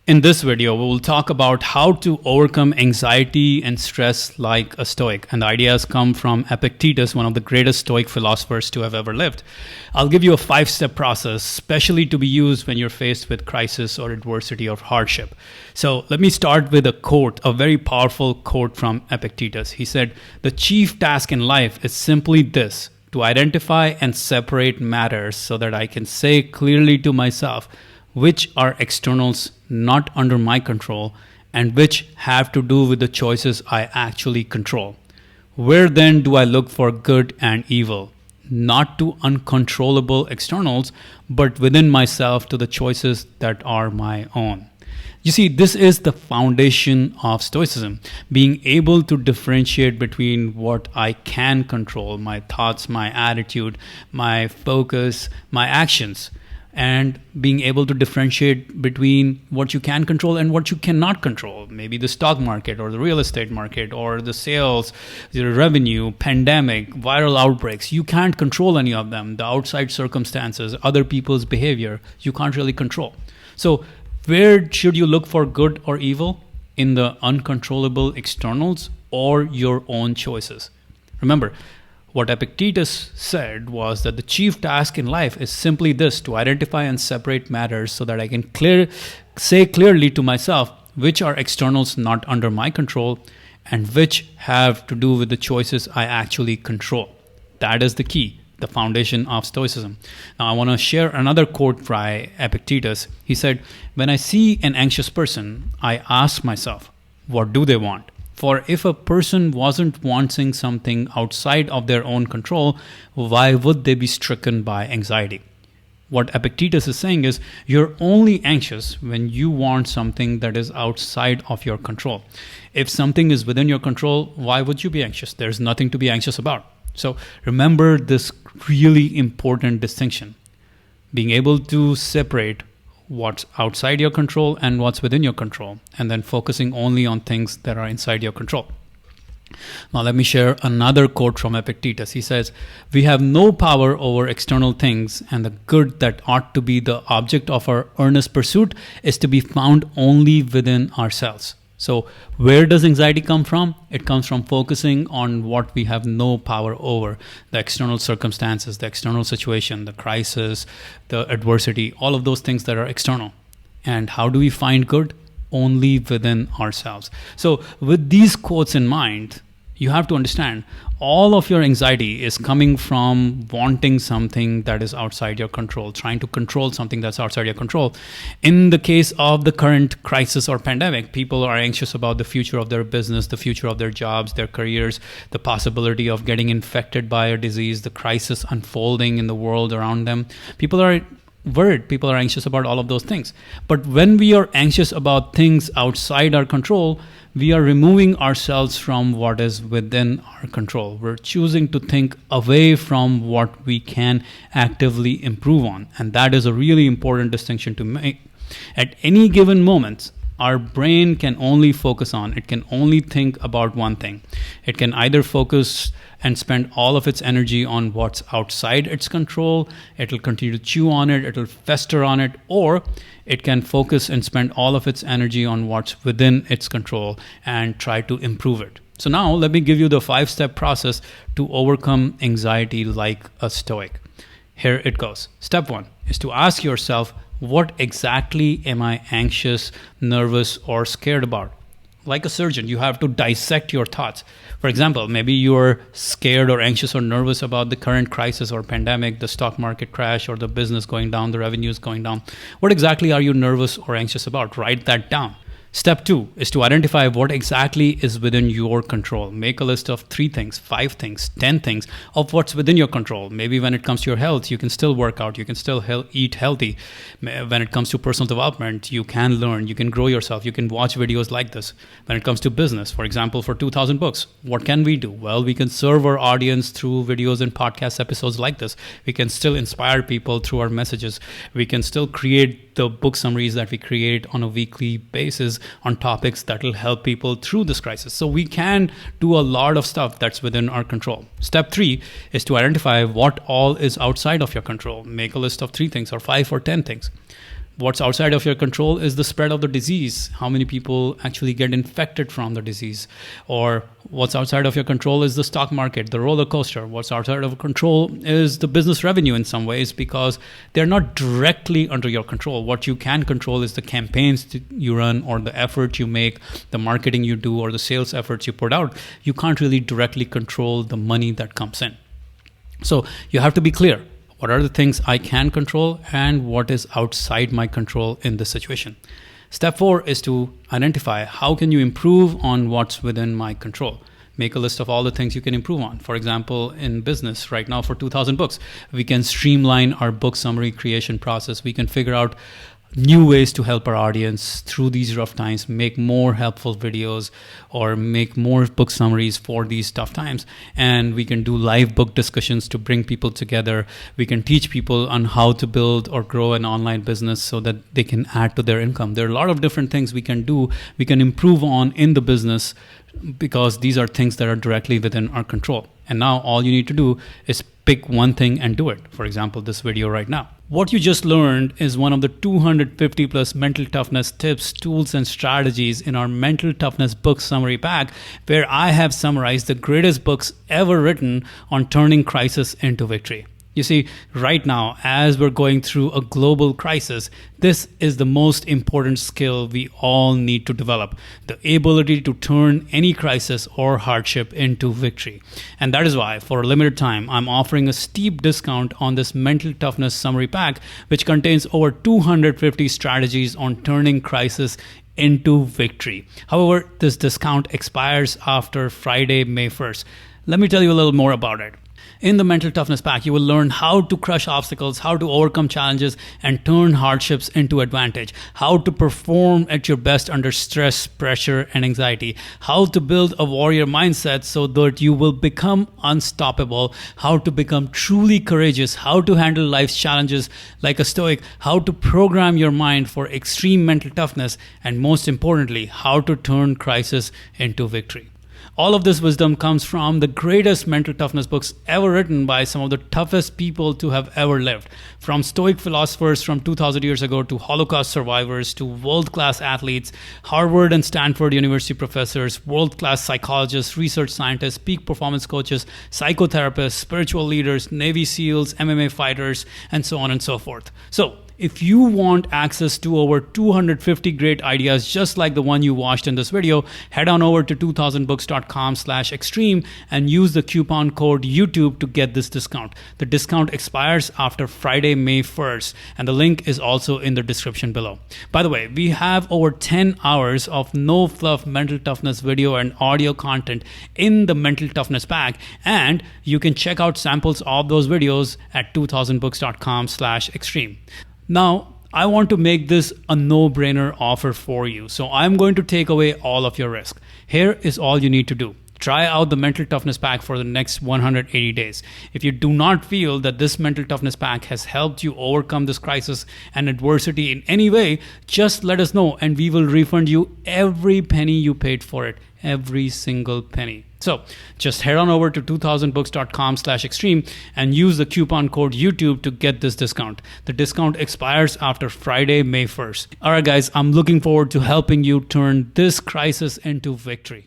In this video, we will talk about how to overcome anxiety and stress like a Stoic. And the ideas come from Epictetus, one of the greatest Stoic philosophers to have ever lived. I'll give you a 5-step process, specially to be used when you're faced with crisis or adversity or hardship. So let me start with a quote, a very powerful quote from Epictetus. He said, "The chief task in life is simply this, to identify and separate matters so that I can say clearly to myself which are externals not under my control and which have to do with the choices I actually control. Where then do I look for good and evil? Not to uncontrollable externals, but within myself to the choices that are my own." You see, this is the foundation of Stoicism, being able to differentiate between what I can control, my thoughts, my attitude, my focus, my actions, and being able to differentiate between what you can control and what you cannot control. Maybe the stock market or the real estate market or the sales, the revenue, pandemic, viral outbreaks. You can't control any of them. The outside circumstances, other people's behavior, you can't really control. So where should you look for good or evil? In the uncontrollable externals or your own choices? Remember, what Epictetus said was that the chief task in life is simply this, to identify and separate matters so that I can say clearly to myself which are externals not under my control and which have to do with the choices I actually control. That is the key, the foundation of Stoicism. Now, I want to share another quote by Epictetus. He said, "When I see an anxious person, I ask myself, what do they want? For if a person wasn't wanting something outside of their own control, why would they be stricken by anxiety?" What Epictetus is saying is, you're only anxious when you want something that is outside of your control. If something is within your control, why would you be anxious? There's nothing to be anxious about. So remember this really important distinction, being able to separate what's outside your control and what's within your control, and then focusing only on things that are inside your control. Now, let me share another quote from Epictetus. He says, "We have no power over external things, and the good that ought to be the object of our earnest pursuit is to be found only within ourselves." So where does anxiety come from? It comes from focusing on what we have no power over, the external circumstances, the external situation, the crisis, the adversity, all of those things that are external. And how do we find good? Only within ourselves. So with these quotes in mind, you have to understand all of your anxiety is coming from wanting something that is outside your control, trying to control something that's outside your control. In the case of the current crisis or pandemic, people are anxious about the future of their business, the future of their jobs, their careers, the possibility of getting infected by a disease, the crisis unfolding in the world around them. People are worried. People are anxious about all of those things. But when we are anxious about things outside our control, we are removing ourselves from what is within our control. We're choosing to think away from what we can actively improve on. And that is a really important distinction to make. At any given moment, our brain can only focus on, it can only think about one thing. It can either focus and spend all of its energy on what's outside its control, it'll continue to chew on it, it'll fester on it, or it can focus and spend all of its energy on what's within its control and try to improve it. So now let me give you the 5-step process to overcome anxiety like a Stoic. Here it goes. Step 1 is to ask yourself, what exactly am I anxious, nervous, or scared about? Like a surgeon, you have to dissect your thoughts. For example, maybe you're scared or anxious or nervous about the current crisis or pandemic, the stock market crash, or the business going down, the revenues going down. What exactly are you nervous or anxious about? Write that down. Step 2 is to identify what exactly is within your control. Make a list of 3 things, 5 things, 10 things of what's within your control. Maybe when it comes to your health, you can still work out, you can still eat healthy. When it comes to personal development, you can learn, you can grow yourself, you can watch videos like this. When it comes to business, for example, for 2,000 books, what can we do? Well, we can serve our audience through videos and podcast episodes like this. We can still inspire people through our messages. We can still create the book summaries that we create on a weekly basis on topics that will help people through this crisis. So we can do a lot of stuff that's within our control. Step 3 is to identify what all is outside of your control. Make a list of 3 things or 5 or 10 things. What's outside of your control is the spread of the disease. How many people actually get infected from the disease? Or what's outside of your control is the stock market, the roller coaster. What's outside of control is the business revenue in some ways, because they're not directly under your control. What you can control is the campaigns that you run, or the effort you make, the marketing you do, or the sales efforts you put out. You can't really directly control the money that comes in. So you have to be clear. What are the things I can control and what is outside my control in this situation? Step 4 is to identify how can you improve on what's within my control. Make a list of all the things you can improve on. For example, in business right now for 2000 books, we can streamline our book summary creation process. We can figure out new ways to help our audience through these rough times, make more helpful videos or make more book summaries for these tough times. And we can do live book discussions to bring people together. We can teach people on how to build or grow an online business so that they can add to their income. There are a lot of different things we can do, we can improve on in the business, because these are things that are directly within our control. And now all you need to do is pick one thing and do it. For example, this video right now. What you just learned is one of the 250 plus mental toughness tips, tools, and strategies in our mental toughness book summary pack, where I have summarized the greatest books ever written on turning crisis into victory. You see, right now, as we're going through a global crisis, this is the most important skill we all need to develop, the ability to turn any crisis or hardship into victory. And that is why, for a limited time, I'm offering a steep discount on this mental toughness summary pack, which contains over 250 strategies on turning crisis into victory. However, this discount expires after Friday, May 1st. Let me tell you a little more about it. In the Mental Toughness Pack, you will learn how to crush obstacles, how to overcome challenges, and turn hardships into advantage, how to perform at your best under stress, pressure, and anxiety, how to build a warrior mindset so that you will become unstoppable, how to become truly courageous, how to handle life's challenges like a stoic, how to program your mind for extreme mental toughness, and most importantly, how to turn crisis into victory. All of this wisdom comes from the greatest mental toughness books ever written by some of the toughest people to have ever lived. From Stoic philosophers from 2000 years ago to Holocaust survivors to world-class athletes, Harvard and Stanford University professors, world-class psychologists, research scientists, peak performance coaches, psychotherapists, spiritual leaders, Navy SEALs, MMA fighters, and so on and so forth. So, if you want access to over 250 great ideas just like the one you watched in this video, head on over to 2000books.com/extreme and use the coupon code YouTube to get this discount. The discount expires after Friday, May 1st, and the link is also in the description below. By the way, we have over 10 hours of no fluff mental toughness video and audio content in the Mental Toughness Pack, and you can check out samples of those videos at 2000books.com/extreme. Now, I want to make this a no-brainer offer for you. So I'm going to take away all of your risk. Here is all you need to do. Try out the Mental Toughness Pack for the next 180 days. If you do not feel that this Mental Toughness Pack has helped you overcome this crisis and adversity in any way, just let us know and we will refund you every penny you paid for it. Every single penny. So just head on over to 2000books.com/extreme and use the coupon code YouTube to get this discount. The discount expires after Friday, May 1st. All right, guys, I'm looking forward to helping you turn this crisis into victory.